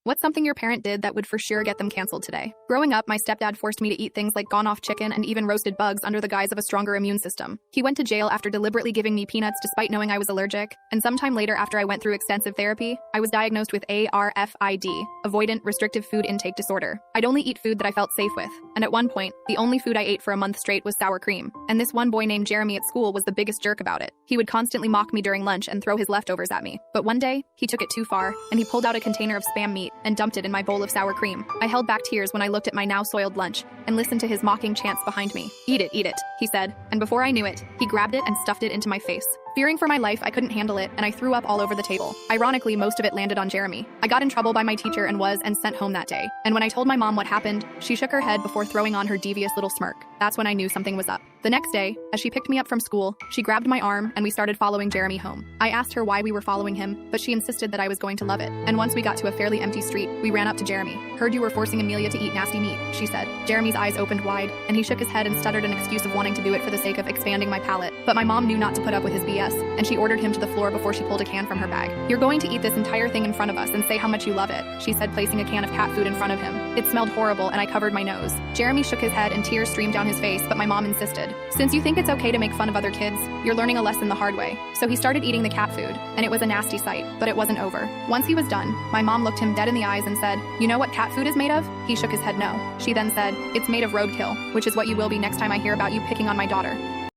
What's something your parent did that would for sure get them canceled today? Growing up, my stepdad forced me to eat things like gone-off chicken and even roasted bugs under the guise of a stronger immune system. He went to jail after deliberately giving me peanuts despite knowing I was allergic, and sometime later after I went through extensive therapy, I was diagnosed with ARFID, Avoidant Restrictive Food Intake Disorder. I'd only eat food that I felt safe with, and at one point, the only food I ate for a month straight was sour cream, and this one boy named Jeremy at school was the biggest jerk about it. He would constantly mock me during lunch and throw his leftovers at me. But one day, he took it too far, and he pulled out a container of Spam meat and dumped it in my bowl of sour cream. I held back tears when I looked at my now soiled lunch and listened to his mocking chants behind me. Eat it, he said, and before I knew it, he grabbed it and stuffed it into my face. Fearing for my life, I couldn't handle it, and I threw up all over the table. Ironically, most of it landed on Jeremy. I got in trouble by my teacher and was sent home that day. And when I told my mom what happened, she shook her head before throwing on her devious little smirk. That's when I knew something was up. The next day, as she picked me up from school, she grabbed my arm and we started following Jeremy home. I asked her why we were following him, but she insisted that I was going to love it. And once we got to a fairly empty street, we ran up to Jeremy. "Heard you were forcing Amelia to eat nasty meat," she said. Jeremy's eyes opened wide, and he shook his head and stuttered an excuse of wanting to do it for the sake of expanding my palate. But my mom knew not to put up with his BS, and she ordered him to the floor before she pulled a can from her bag. "You're going to eat this entire thing in front of us and say how much you love it," she said, placing a can of cat food in front of him. It smelled horrible, and I covered my nose. Jeremy shook his head and tears streamed down his face, but my mom insisted. "Since you think it's okay to make fun of other kids, you're learning a lesson the hard way." So he started eating the cat food, and it was a nasty sight, but it wasn't over. Once he was done, my mom looked him dead in the eyes and said, "You know what cat food is made of?" He shook his head no. She then said, "It's made of roadkill, which is what you will be next time I hear about you picking on my daughter."